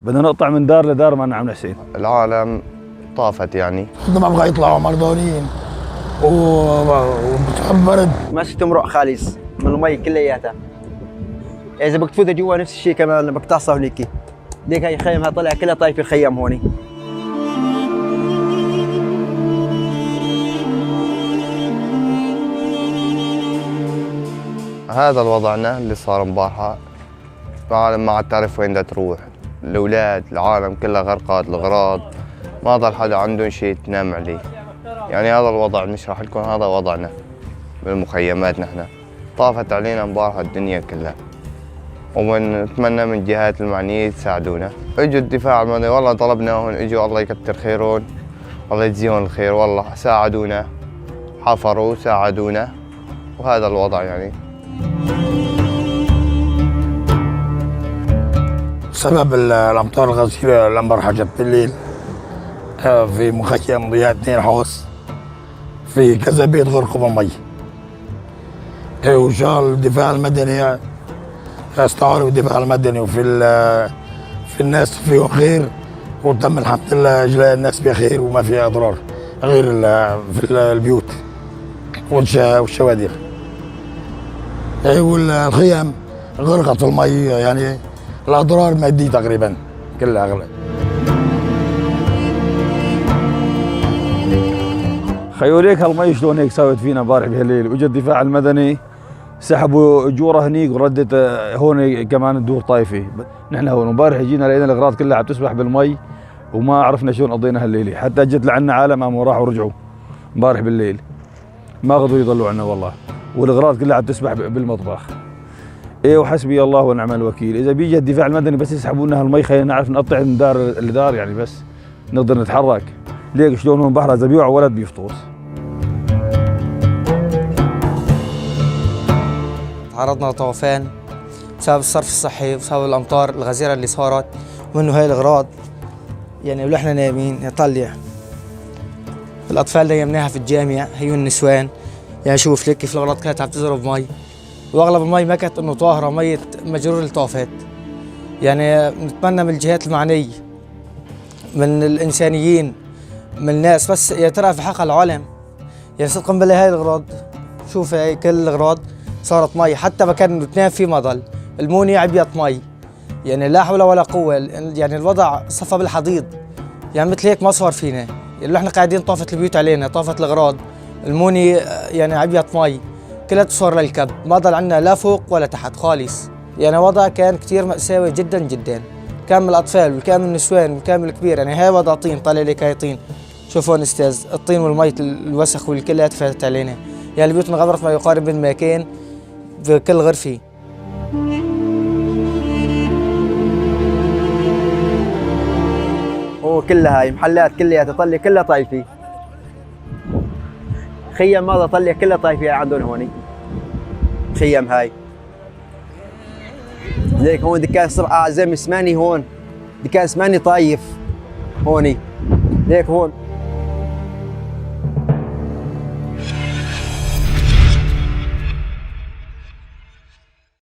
بدنا نقطع من دار لدار معنا عم حسين. العالم طافت يعني. ما بغى يطلعوا مرضانين وبرد. ماشي تمرق خالص من المي كلياتها. اذا بدك تفوت جوا نفس الشيء كمان بدك تعصى هنيك. ليك هي خيمها طلع كلها طايفه الخيام هوني. هذا وضعنا اللي صار مبارحة. العالم ما عاد تعرف وين بدها تروح، الأولاد العالم كلها غرقت، الأغراض ما ضل حدا عنده شيء تنام عليه. يعني هذا الوضع نشرح لكم، هذا وضعنا بالمخيمات. نحن طافت علينا مبارحة الدنيا كلها، ونتمنى من الجهات المعنية يساعدونا. اجوا الدفاع المدني والله طلبناهم، اجوا الله يكتر خيرهم، الله يجزيهم الخير، والله ساعدونا، حفروا ساعدونا، وهذا الوضع يعني. سبب الامطار الغزيره الامبارحه جت بالليل في مخيم ضياء 2 حوص، في كذا بيت غرقوا بالمي. وشال الدفاع المدني، استعاروا الدفاع المدني، في الناس فيهم خير، وتم الحمد لله اجلاء الناس بخير وما في اضرار غير في البيوت والشوادر. والخيام غرقت في المي، يعني الاضرار ماديه تقريبا كلها اغلى. خيوليك هالمي شلون هيك ساوت فينا امبارح بهالليل. واجى الدفاع المدني سحبوا اجوره هنيك وردت هون كمان الدور طايفه. نحن هون امبارح جينا لقينا الاغراض كلها عم تسبح بالمي وما عرفنا شلون قضينا هالليله، حتى جت لعنا عالم قاموا راحوا ورجعوا امبارح بالليل، ما قدروا يضلوا عنا والله، والاغراض كلها عم تسبح بالمطبخ. ايه وحسبي الله ونعم الوكيل. اذا بيجي الدفاع المدني بس يسحبوا لنا هالمي خلينا نعرف نقطع من دار لدار يعني، بس نقدر نتحرك. ليك شلون هون بحر اذا بيوعى ولد بيفطس. تعرضنا لطوفان بسبب الصرف الصحي وبسبب الامطار الغزيره اللي صارت، ومنه هاي الاغراض يعني ونحن نايمين نطلع. الاطفال نيمناها في الجامع هي النسوان، يعني شوف لك كيف الاغراض كانت عم تزرب مي، واغلب المي ما كانت انه طاهره، ميه مجرور اللي طافت. يعني نتمنى من الجهات المعنيه، من الانسانيين، من الناس، بس يا ترى في حق العالم يعني صدقا بالله هاي الاغراض، شوف هاي كل الاغراض صارت مي، حتى مكان تنام فيه ما ضل، الموني عبيت مي، يعني لا حول ولا قوه، يعني الوضع صفى بالحضيض، يعني مثل هيك ما صار فينا، يعني احنا قاعدين طافت البيوت علينا، طافت الاغراض، الموني يعني عبيت مي، كلها صار للكب، ما ضل عندنا لا فوق ولا تحت خالص، يعني وضع كان كثير مأساوي جدا جدا، كان من الاطفال وكان من النسوان وكان من الكبير، يعني هاي وضع طين طالع لك هاي طين، شوفوا استاذ الطين والمي الوسخ والكلها تفاتت علينا، يعني البيوت انغمرت ما يقارب من مكان في كل غرفة. كلها هاي محلات كلها تطلع كلها طايفة. خيم ماذا طلع كلها طايفة عندهم هوني. خيم هاي. ليك هون دكان زي مسماني هون. دكان سماني طايف هوني. ليك هون